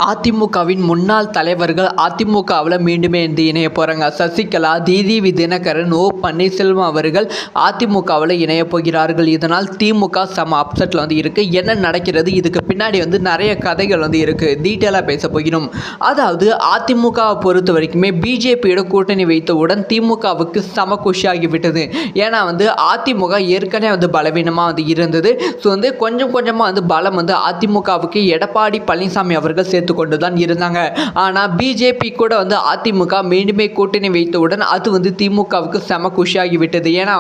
அதிமுகவின் முன்னாள் தலைவர்கள் அதிமுகவில் மீண்டுமே இணைய போகிறாங்க. சசிகலா, டிடிவி தினகரன், ஓ பன்னீர்செல்வம் அவர்கள் அதிமுகவில் இணைய போகிறார்கள். இதனால் திமுக செம அப்செட்டில் இருக்குது. என்ன நடக்கிறது, இதுக்கு பின்னாடி நிறைய கதைகள் இருக்குது. டீட்டெயிலாக பேச போகிறோம். அதாவது அதிமுகவை பொறுத்த வரைக்குமே பிஜேபியோட கூட்டணி வைத்தவுடன் திமுகவுக்கு செம குஷியாகிவிட்டது. ஏன்னா அதிமுக ஏற்கனவே பலவீனமாக இருந்தது. ஸோ கொஞ்சம் கொஞ்சமாக பலம் அதிமுகவுக்கு எடப்பாடி பழனிசாமி அவர்கள் கொண்டுதான் இருந்தாங்க. ஆனா பிஜேபி கூட அதிமுக மீண்டுமே கூட்டணி வைத்தவுடன் அது திமுகவுக்கு செம குஷியாகிவிட்டது. ஏன்னா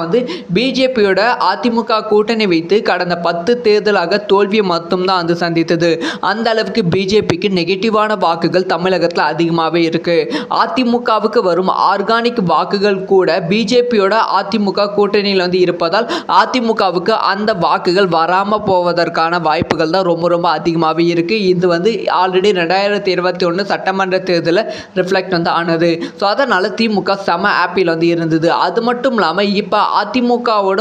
பிஜேபியோட அதிமுக கூட்டணி வைத்து கடந்த 10 தேர்தலாக தோல்வியை மட்டும்தான் சந்தித்தது. அந்த அளவுக்கு பிஜேபிக்கு நெகட்டிவான வாக்குகள் தமிழகத்தில் அதிகமாகவே இருக்கு. அதிமுகவுக்கு வரும் ஆர்கானிக் வாக்குகள் கூட பிஜேபியோட அதிமுக கூட்டணியில் இருப்பதால் அதிமுகவுக்கு அந்த வாக்குகள் வராம போவதற்கான வாய்ப்புகள் தான் ரொம்ப ரொம்ப அதிகமாகவே இருக்கு. இது ஆல்ரெடி 2021 சட்டமன்ற தேர்தலில் ரிஃப்ளெக்ட் ஆனது. ஸோ அதனால் திமுக செம ஆப்பில் இருந்தது. அது மட்டும் இல்லாமல் இப்போ அதிமுகவோட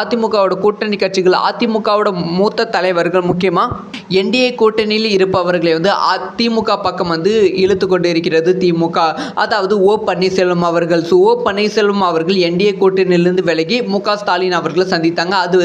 அதிமுகவோட கூட்டணி கட்சிகள், அதிமுகவோட மூத்த தலைவர்கள், முக்கியமாக என்டிஏ கூட்டணியில் இருப்பவர்களை அதிமுக பக்கம் இழுத்து கொண்டு இருக்கிறது திமுக. அதாவது ஓ பன்னீர்செல்வம் அவர்கள். ஓ பன்னீர்செல்வம் அவர்கள் என்டிஏ கூட்டணியிலிருந்து விலகி மு.க. ஸ்டாலின் அவர்களை சந்தித்தாங்க. அது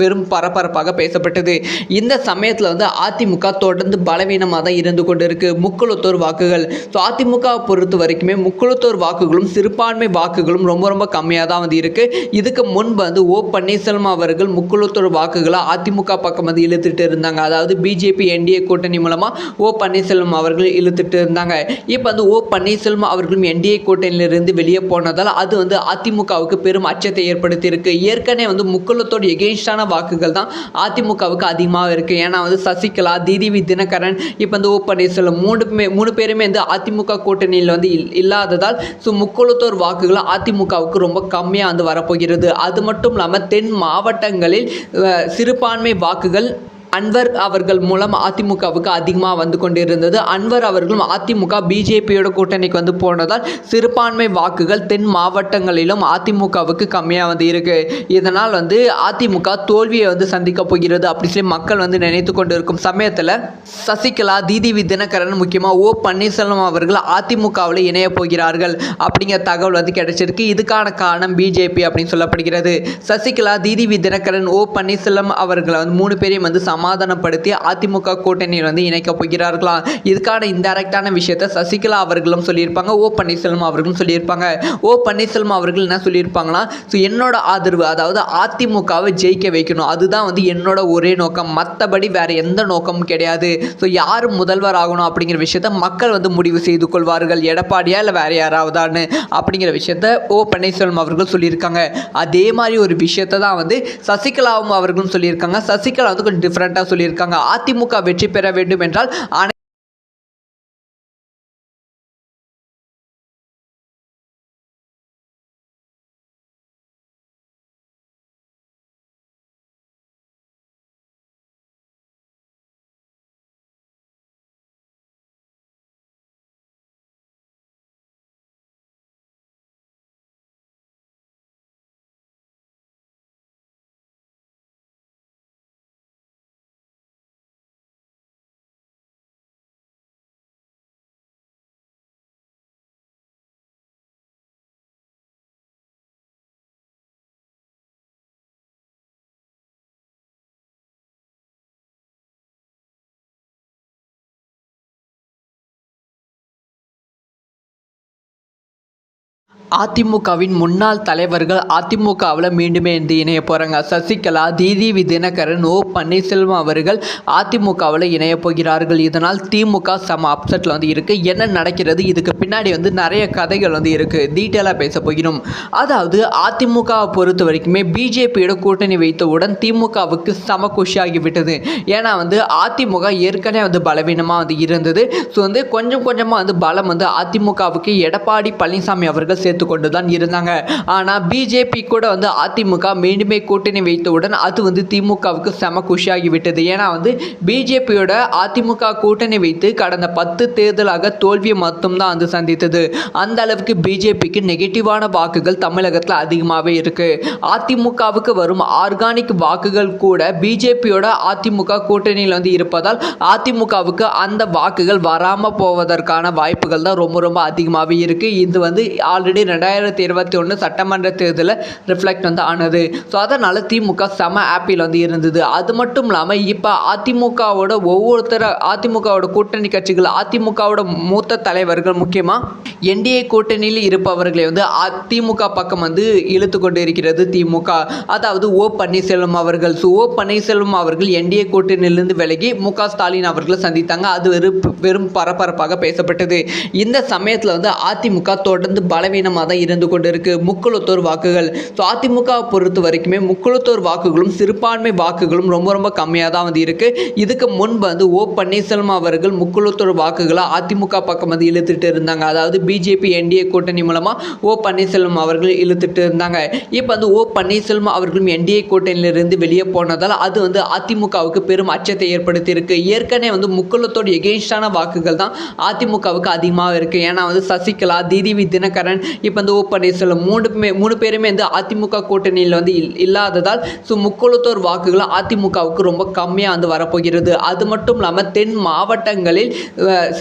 வெறும் பரபரப்பாக பேசப்பட்டது. இந்த சமயத்தில் அதிமுக தொடர்ந்து பலவீனமாக தான் இருந்து கொண்டு இருக்கு. முக்குளத்தூர் வாக்குகள். ஸோ அதிமுக பொறுத்த வரைக்குமே முக்குளத்தூர் வாக்குகளும் சிறுபான்மை வாக்குகளும் ரொம்ப ரொம்ப கம்மியாக தான் இருக்கு. இதுக்கு முன்பு ஓ பன்னீர்செல்வம் அவர்கள் முக்குளத்தூர் வாக்குகளை அதிமுக பக்கம் இழுத்துட்டு இருந்தாங்க. அதாவது பிஜேபி என்டிஏ கூட்டணி மூலமா ஓ பன்னீர்செல்வம் அவர்கள் இழுத்துட்டு இருந்தாங்க. இப்போ ஓ பன்னீர்செல்வம் அவர்களும் என்டிஏ கூட்டணியிலிருந்து வெளியே போனதால் அது அதிமுகவுக்கு பெரும் அச்சத்தை ஏற்படுத்தி இருக்கு. ஏற்கனவே முக்குளத்தோடு எகெயின்ஸ்டான வாக்குகள் தான் அதிமுகவுக்கு அதிகமாக இருக்கு. ஏன்னா சசிகலா, டிடிவி தினகரன், இப்போ ஓ பன்னீர்செல்வம் மூணு பேருமே அதிமுக கூட்டணியில் இல்லாததால் முக்குளத்தோர் வாக்குகள் அதிமுகவுக்கு ரொம்ப கம்மியாக வரப்போகிறது. அது மட்டும் இல்லாமல் தென் மாவட்டங்களில் சிறுபான்மை வாக்குகள் அன்வர் அவர்கள் மூலம் அதிமுகவுக்கு அதிகமாக கொண்டிருந்தது. அன்வர் அவர்களும் அதிமுக பிஜேபியோட கூட்டணிக்கு போனதால் சிறுபான்மை வாக்குகள் தென் மாவட்டங்களிலும் அதிமுகவுக்கு கம்மியாக இருக்கு. இதனால் அதிமுக தோல்வியை சந்திக்க போகிறது அப்படி சொல்லி மக்கள் நினைத்து கொண்டிருக்கும் சமயத்தில் சசிகலா, டிடிவி தினகரன், முக்கியமாக ஓ பன்னீர்செல்வம் அவர்கள் அதிமுகவில் இணைய போகிறார்கள் அப்படிங்கிற தகவல் கிடைச்சிருக்கு. இதுக்கான காரணம் பிஜேபி அப்படின்னு சொல்லப்படுகிறது. சசிகலா, டிடிவி தினகரன், ஓ பன்னீர்செல்வம் அவர்களை 3 பேரையும் சமாதானப்படுத்தி அதிமுக கூட்டணியில் இணைக்க போகிறார்களாம். இதுக்கான இன்டைரக்டான விஷயத்தை சசிகலா அவர்களும் சொல்லியிருப்பாங்க, ஓ பன்னீர்செல்வம் அவர்களும் சொல்லியிருப்பாங்க. ஓ பன்னீர்செல்வம் அவர்கள் என்ன சொல்லியிருப்பாங்கன்னா, ஸோ என்னோட ஆதரவு, அதாவது அதிமுகவை ஜெயிக்க வைக்கணும், அதுதான் என்னோட ஒரே நோக்கம், மற்றபடி வேற எந்த நோக்கமும் கிடையாது. ஸோ யார் முதல்வர் ஆகணும் அப்படிங்கிற விஷயத்த மக்கள் முடிவு செய்து கொள்வார்கள், எடப்பாடியா இல்லை வேற யாராவதான்னு அப்படிங்கிற விஷயத்த ஓ பன்னீர்செல்வம் அவர்கள் சொல்லியிருக்காங்க. அதே மாதிரி ஒரு விஷயத்தை தான் சசிகலாவும் அவர்களும் சொல்லியிருக்காங்க. சசிகலா கொஞ்சம் டிஃப்ரெண்ட் சொல்லியிருக்காங்க. அதிமுக வெற்றி பெற வேண்டும் என்றால் அதிமுகவின் முன்னாள் தலைவர்கள் அதிமுகவில் மீண்டுமே இணைய போகிறாங்க. சசிகலா, டிடிவி தினகரன், ஓ பன்னீர்செல்வம் அவர்கள் அதிமுகவில் இணைய போகிறார்கள். இதனால் திமுக செம அப்செட்டில் இருக்குது. என்ன நடக்கிறது, இதுக்கு பின்னாடி நிறைய கதைகள் இருக்குது. டீட்டெயிலாக பேச போகிறோம். அதாவது அதிமுகவை பொறுத்த வரைக்குமே பிஜேபியோட கூட்டணி வைத்தவுடன் திமுகவுக்கு செம குஷியாகிவிட்டது. ஏன்னா அதிமுக ஏற்கனவே பலவீனமாக இருந்தது. ஸோ கொஞ்சம் கொஞ்சமாக பலம் அதிமுகவுக்கு எடப்பாடி பழனிசாமி அவர்கள் சேர்த்து எதிர்த்து கொண்டு தான் இருந்தாங்க. ஆனால் பிஜேபி கூட வந்து அதிமுக மீண்டுமே கூட்டணி வைத்தவுடன் அது வந்து திமுகவுக்கு செம குஷியாகிவிட்டது. ஏன்னா வந்து பிஜேபியோட அதிமுக கூட்டணி வைத்து கடந்த 10 தேர்தலாக தோல்வியை மட்டும்தான் வந்து சந்தித்தது. அந்த அளவுக்கு பிஜேபிக்கு நெகட்டிவான வாக்குகள் தமிழகத்தில் அதிகமாகவே இருக்கு. அதிமுகவுக்கு வரும் ஆர்கானிக் வாக்குகள் கூட பிஜேபியோட அதிமுக கூட்டணியில் வந்து இருப்பதால் அதிமுகவுக்கு அந்த வாக்குகள் வராமல் போவதற்கான வாய்ப்புகள் தான் ரொம்ப ரொம்ப அதிகமாகவே இருக்கு. இது வந்து ஆல்ரெடி 2021 சட்டமன்ற தேர்தலில் ரிஃப்ளெக்ட் வந்து ஆனது. ஸோ அதனால் திமுக செம ஆப்பில் வந்து இருந்தது. அது மட்டும் இல்லாமல் இப்போ அதிமுகவோட அதிமுகவோட கூட்டணி கட்சிகள், அதிமுகவோட மூத்த தலைவர்கள், முக்கியமாக என்டிஏ கூட்டணியில் இருப்பவர்களை வந்து அதிமுக பக்கம் வந்து இழுத்து கொண்டு இருக்கிறது திமுக. அதாவது ஓ பன்னீர்செல்வம் அவர்கள். ஸோ ஓ பன்னீர்செல்வம் அவர்கள் என்டிஏ கூட்டணியிலிருந்து விலகி மு.க. ஸ்டாலின் அவர்களை சந்தித்தாங்க. அது வெறும் பரபரப்பாக பேசப்பட்டது. இந்த சமயத்தில் வந்து அதிமுக தொடர்ந்து பலவீனமாக தான் இருந்து கொண்டு இருக்கு. முக்குளத்தோர் வாக்குகள். ஸோ அதிமுக பொறுத்த வரைக்குமே முக்குளத்தோர் வாக்குகளும் சிறுபான்மை வாக்குகளும் ரொம்ப ரொம்ப கம்மியாக தான் வந்து இருக்கு. இதுக்கு முன்பு வந்து ஓ பன்னீர்செல்வம் அவர்கள் முக்குளத்தோர் வாக்குகளை அதிமுக பக்கம் வந்து இழுத்துட்டு இருந்தாங்க. அதாவது பிஜேபி என்டிஏ கூட்டணி மூலமாக ஓ பன்னீர்செல்வம் அவர்கள் இழுத்துட்டு இருந்தாங்க. இப்போ வந்து ஓ பன்னீர்செல்வம் அவர்களும் என்டிஏ கூட்டணியிலிருந்து வெளியே போனதால் அது வந்து அதிமுகவுக்கு பெரும் அச்சத்தை ஏற்படுத்தி இருக்கு. ஏற்கனவே வந்து முக்குளத்தோடு எகெயின்ஸ்டான வாக்குகள் தான் அதிமுகவுக்கு அதிகமாக இருக்கு. ஏன்னா வந்து சசிகலா, டிடிவி தினகரன், இப்போ வந்து ஓ பன்னீர்செல்வம் மூணு பேருமே வந்து அதிமுக கூட்டணியில் வந்து இல்லாததால் ஸோ முக்குளத்தோர் வாக்குகள் அதிமுகவுக்கு ரொம்ப கம்மியாக வந்து வரப்போகிறது. அது மட்டும் இல்லாமல் தென் மாவட்டங்களில்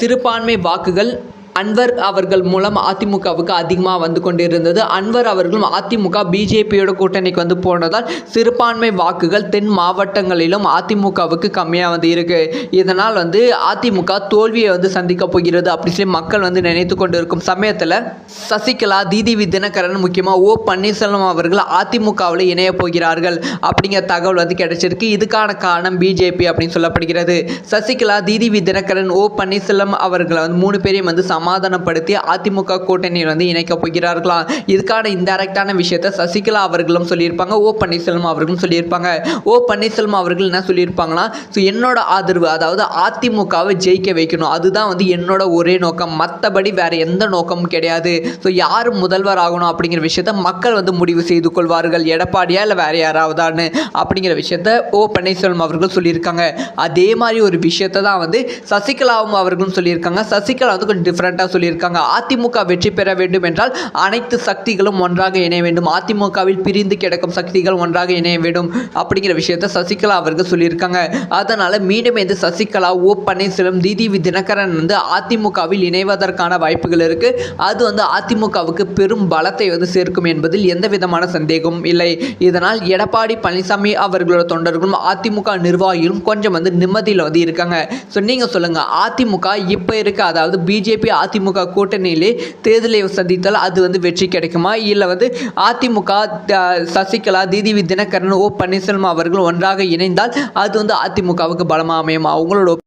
சிறுபான்மை வாக்குகள் அன்வர் அவர்கள் மூலம் அதிமுகவுக்கு அதிகமாக வந்து கொண்டிருந்தது. அன்வர் அவர்களும் அதிமுக பிஜேபியோட கூட்டணிக்கு வந்து போனதால் சிறுபான்மை வாக்குகள் தென் மாவட்டங்களிலும் அதிமுகவுக்கு கம்மியாக வந்து இருக்கு. இதனால் வந்து அதிமுக தோல்வியை வந்து சந்திக்க போகிறது அப்படி சொல்லி மக்கள் வந்து நினைத்து கொண்டு இருக்கும் சமயத்தில் சசிகலா, டிடிவி தினகரன், முக்கியமாக ஓ பன்னீர்செல்வம் அவர்கள் அதிமுகவில் இணைய போகிறார்கள் அப்படிங்கிற தகவல் வந்து கிடைச்சிருக்கு. இதுக்கான காரணம் பிஜேபி அப்படின்னு சொல்லப்படுகிறது. சசிகலா, டிடிவி தினகரன், ஓ பன்னீர்செல்வம் அவர்களை வந்து 3 பேரையும் வந்து சமாதானப்படுத்தி அதிமுக கூட்டணியில் வந்து இணைக்க போகிறார்களாம். இதுக்கான இன்டைரக்டான விஷயத்தை சசிகலா அவர்களும் சொல்லியிருப்பாங்க, ஓ பன்னீர்செல்வம் அவர்களும் சொல்லியிருப்பாங்க. ஓ பன்னீர்செல்வம் அவர்கள் என்ன சொல்லியிருப்பாங்கன்னா, ஸோ என்னோட ஆதரவு, அதாவது அதிமுகவை ஜெயிக்க வைக்கணும், அதுதான் வந்து என்னோட ஒரே நோக்கம், மற்றபடி வேற எந்த நோக்கமும் கிடையாது. ஸோ யார் முதல்வர் ஆகணும் அப்படிங்கிற விஷயத்த மக்கள் வந்து முடிவு செய்து கொள்வார்கள், எடப்பாடியா இல்லை வேற யாராவதான்னு அப்படிங்கிற விஷயத்த ஓ பன்னீர்செல்வம் அவர்கள் சொல்லியிருக்காங்க. அதே மாதிரி ஒரு விஷயத்தை தான் வந்து சசிகலாவும் அவர்களும் சொல்லியிருக்காங்க. சசிகலா வந்து கொஞ்சம் டிஃப்ரெண்ட் சொல்லியிருக்காங்க. அதிமுக வெற்றி பெற வேண்டும் என்றால் அனைத்து சக்திகளும் ஒன்றாக இணைய வேண்டும், அதிமுகவில் பிரிந்து கிடக்கும் சக்திகள் ஒன்றாக இணைய வேண்டும் அப்படிங்கிற விஷயத்தை சசிகலா அவர்கள் சொல்லியிருக்காங்க. அதனால மீண்டும் இந்த சசிகலா, ஓ பன்னீர்செல்வம், டிடிவி தினகரன் வந்து அதிமுகவில் இணைவதற்கான வாய்ப்புகள் இருக்கு. அது வந்து அதிமுகவுக்கு பெரும் பலத்தை வந்து சேர்க்கும் என்பதில் எந்த விதமான சந்தேகமும் இல்லை. இதனால் எடப்பாடி பழனிசாமி அவர்களோட தொண்டர்களும் அதிமுக நிர்வாகிகளும் கொஞ்சம் வந்து நிம்மதியில் வந்து இருக்காங்க. ஸோ நீங்க சொல்லுங்க, அதிமுக இப்போ இருக்க, அதாவது பிஜேபி அதிமுக கூட்டணியிலே தேர்தலை சந்தித்தால் அது வந்து வெற்றி கிடைக்குமா, இல்லை வந்து அதிமுக சசிகலா, டிடிவி தினகரன், ஓ பன்னீர்செல்வம் அவர்கள் ஒன்றாக இணைந்தால் அது வந்து அதிமுகவுக்கு பலமாக அமையுமா? உங்களோட